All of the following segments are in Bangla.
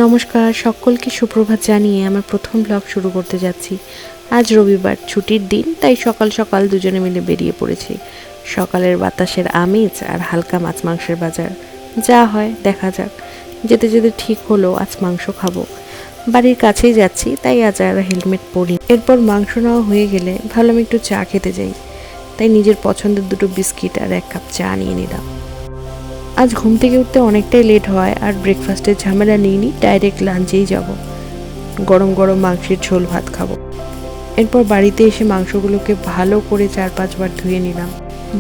নমস্কার, সকলকে সুপ্রভাত জানিয়ে আমার প্রথম ব্লগ শুরু করতে যাচ্ছি। আজ রবিবার, ছুটির দিন, তাই সকাল সকাল দুজনে মিলে বেরিয়ে পড়েছি। সকালের বাতাসের আমেজ আর হালকা মাছ মাংসের বাজার, যা হয় দেখা যাক। যেতে যেতে ঠিক হলো আজ মাংস খাবো। বাড়ির কাছেই যাচ্ছি, তাই আজ আর হেলমেট পরি। এরপর মাংস নেওয়া হয়ে গেলে ভাবলাম একটু চা খেতে যাই, তাই নিজের পছন্দের দুটো বিস্কিট আর এক কাপ চা নিয়ে নিলাম। আজ ঘুম থেকে উঠতে অনেকটাই লেট হয়, আর ব্রেকফাস্টের ঝামেলা নিইনি, ডাইরেক্ট লাঞ্চেই যাব। গরম গরম মাংসের ঝোল ভাত খাবো। এরপর বাড়িতে এসে মাংসগুলোকে ভালো করে 4-5 বার ধুয়ে নিলাম।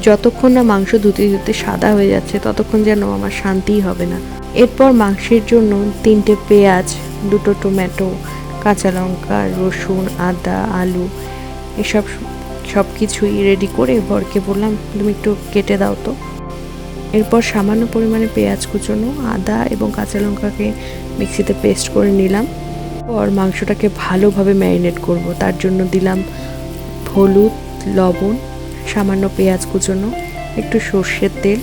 যতক্ষণ না মাংস ধুতে ধুতে সাদা হয়ে যাচ্ছে ততক্ষণ যেন আমার শান্তিই হবে না। এরপর মাংসের জন্য 3টে পেঁয়াজ, 2টো টমেটো, কাঁচা লঙ্কা, রসুন, আদা, আলু এসব সব কিছুই রেডি করে বরকে বললাম, তুমি একটু কেটে দাও তো। এরপর সামান্য পরিমাণে পেঁয়াজ কুচোনো, আদা এবং কাঁচা লঙ্কাকে মিক্সিতে পেস্ট করে নিলাম। পর মাংসটাকে ভালোভাবে ম্যারিনেট করব, তার জন্য দিলাম হলুদ, লবণ, সামান্য পেঁয়াজ কুচোনো, একটু সর্ষের তেল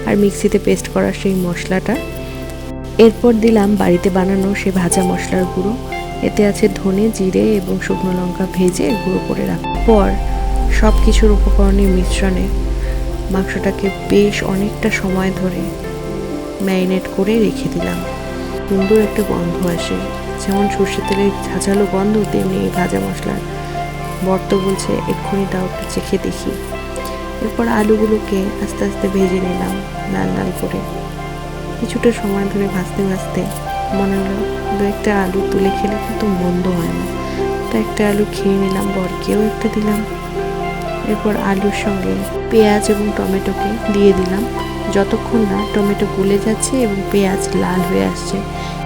আর মিক্সিতে পেস্ট করা সেই মশলাটা। এরপর দিলাম বাড়িতে বানানো সে ভাজা মশলার গুঁড়ো। এতে আছে ধনে, জিরে এবং শুকনো লঙ্কা ভেজে গুঁড়ো করে রাখার পর সব কিছুর উপকরণের মিশ্রণে মাংসটাকে বেশ অনেকটা সময় ধরে ম্যারিনেট করে রেখে দিলাম। সুন্দর একটা গন্ধ আসে, যেমন সর্ষের তেলের ঝাঁঝালো গন্ধ, তেমনি এই ভাজা মশলার। বর্ত বলছে এক্ষুনি তাও একটু চেখে দেখি। এরপর আলুগুলোকে আস্তে আস্তে ভেজে নিলাম লাল লাল করে। কিছুটা সময় ধরে ভাজতে ভাজতে মনে হলো 2-1টা আলু তুলে খেলে কিন্তু মন্দ হয় না, তো একটা আলু খেয়ে নিলাম, বরকেও একটা দিলাম। এরপর আলুর সঙ্গে পেঁয়াজ এবং টমেটোকে দিয়ে দিলাম। যতক্ষণ না টমেটো গলে যাচ্ছে এবং পেঁয়াজ লাল হয়ে আসছে,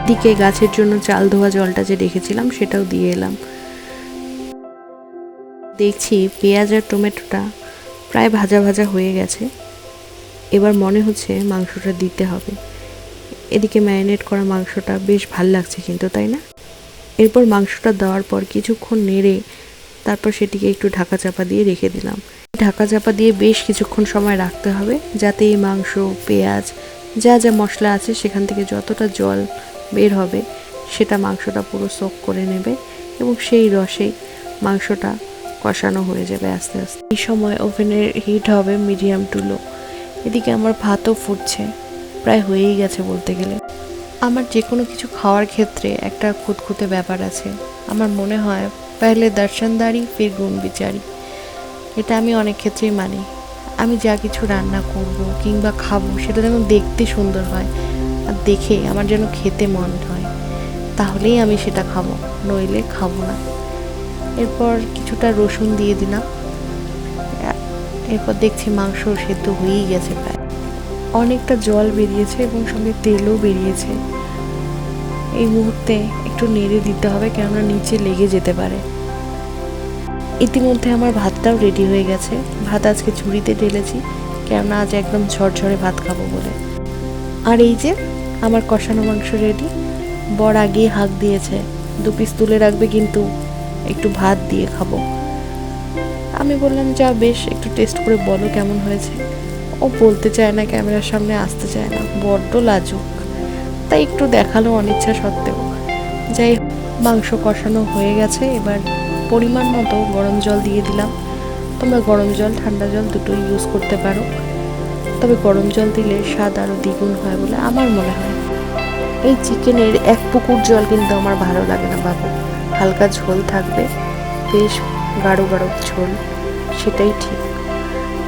দিকে গাছের জন্য চাল ধোয়া জলটা যে রেখেছিলাম সেটাও দিয়ে এলাম। দেখছি পেঁয়াজ আর টমেটোটা প্রায় ভাজা ভাজা হয়ে গেছে। এবার মনে হচ্ছে মাংসটা দিতে হবে। এদিকে ম্যারিনেট করা মাংসটা বেশ ভাল লাগছে কিন্তু, তাই না? এরপর মাংসটা দেওয়ার পর কিছুক্ষণ নেড়ে তারপর সেটিকে একটু ঢাকা চাপা দিয়ে রেখে দিলাম। ঢাকা চাপা দিয়ে বেশ কিছুক্ষণ সময় রাখতে হবে, যাতে এই মাংস, পেঁয়াজ, যা যা মশলা আছে সেখান থেকে যতটা জল বের হবে সেটা মাংসটা পুরো সোক করে নেবে এবং সেই রসেই মাংসটা কষানো হয়ে যাবে আস্তে আস্তে। এই সময় ওভেনের হিট হবে মিডিয়াম টু লো। এদিকে আমার ভাতও ফুটছে, প্রায় হয়েই গেছে বলতে গেলে। আমার যে কোনো কিছু খাওয়ার ক্ষেত্রে একটা খুঁতখুঁতে ব্যাপার আছে। আমার মনে হয় পহলে দর্শনদারি ফির গুণ বিচারি। এটা আমি অনেক ক্ষেত্রেই মানি। আমি যা কিছু রান্না করব কিংবা খাবো সেটা যেন দেখতে সুন্দর হয় আর দেখে আমার যেন খেতে মন হয়, তাহলেই আমি সেটা খাবো, নইলে খাবো না। এরপর কিছুটা রসুন দিয়ে দিলাম। এরপর দেখছি মাংস সেদ্ধ হয়েই গেছে, প্রায় অনেকটা জল বেরিয়েছে এবং সঙ্গে তেলও বেরিয়েছে। এই মুহূর্তে একটু নেড়ে দিতে হবে, কেননা নিচে লেগে যেতে পারে। ইতিমধ্যে আমার ভাতটাও রেডি হয়ে গেছে। ভাত আজকে ঝুড়িতে ঢেলেছি, কেননা আজ একদম ঝরঝরে ভাত খাবো বলে। আর এই যে আমার কষানো মাংস রেডি। বর আগেই হাঁক দিয়েছে 2 পিস তুলে রাখবে, কিন্তু একটু ভাত দিয়ে খাবো। আমি বললাম যা বেশ, একটু টেস্ট করে বলো কেমন হয়েছে। ও বলতে চায় না, ক্যামেরার সামনে আসতে চায় না, বড্ড লাজুক, তাই একটু দেখালো অনিচ্ছা সত্ত্বেও। যাই, মাংস কষানো হয়ে গেছে। এবার পরিমাণ মতো গরম জল দিয়ে দিলাম। তোমরা গরম জল, ঠান্ডা জল দুটোই ইউজ করতে পারো, তবে গরম জল দিলে স্বাদ আরও দ্বিগুণ হয় বলে আমার মনে হয়। এই চিকেনের 1 পুকুর জল কিন্তু আমার ভালো লাগে না বাবু। হালকা ঝোল থাকবে, বেশ গাঢ় গাঢ় ঝোল, সেটাই ঠিক।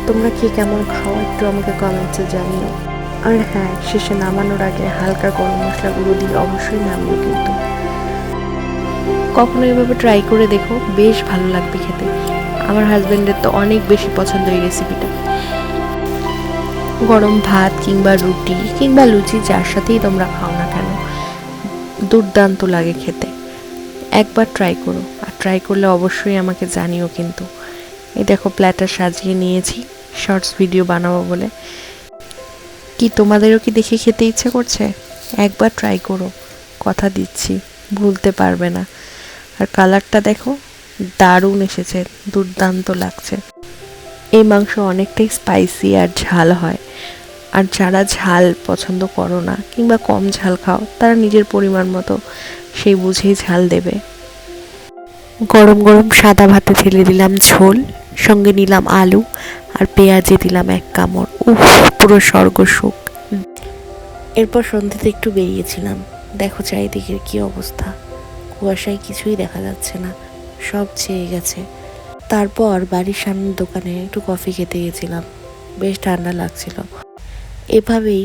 তোমরা কি কেমন খাও একটু আমাকে কমেন্টসে জানিও। আর হ্যাঁ, শেষে নামানোর আগে হালকা গরম মশলা গুঁড়ো দিয়ে অবশ্যই নামিও কিন্তু। কখনো এভাবে ট্রাই করে দেখো, বেশ ভালো লাগবে খেতে। আমার হাজব্যান্ডের তো অনেক বেশি পছন্দ এই রেসিপিটা। গরম ভাত কিংবা রুটি কিংবা লুচি, যার সাথেই তোমরা খাও না কেন, দুর্দান্ত লাগে খেতে। একবার ট্রাই করো, আর ট্রাই করলে অবশ্যই আমাকে জানিও কিন্তু। এই দেখো প্ল্যাটার সাজিয়ে নিয়েছি শর্টস ভিডিও বানাবো বলে। কি তোমাদেরও কি দেখে খেতে ইচ্ছে করছে? একবার ট্রাই করো, কথা দিচ্ছি ভুলতে পারবে না। আর কালারটা দেখো, দারুণ এসেছে, দুর্দান্ত লাগছে। এই মাংস অনেকটাই স্পাইসি আর ঝাল হয়, আর যারা ঝাল পছন্দ করো না কিংবা কম ঝাল খাও, তারা নিজের পরিমাণ মতো সেই বুঝেই ঝাল দেবে। গরম গরম সাদা ভাতে ঢেলে দিলাম ঝোল, সঙ্গে নিলাম আলু আর পেঁয়াজে দিলাম এক কামড়। উফ, পুরো স্বর্গ সুখ। এরপর সন্ধ্যেতে একটু বেরিয়েছিলাম। দেখো চারিদিকের কি অবস্থা, কুয়াশায় কিছুই দেখা যাচ্ছে না, সব ছেয়ে গেছে। তারপর বাড়ির সামনের দোকানে একটু কফি খেতে গেছিলাম, বেশ ঠান্ডা লাগছিল। এভাবেই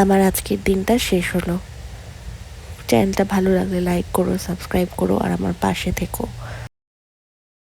আমার আজকের দিনটা শেষ হলো। চ্যানেলটা ভালো লাগলে লাইক করো, সাবস্ক্রাইব করো আর আমার পাশে থেকো।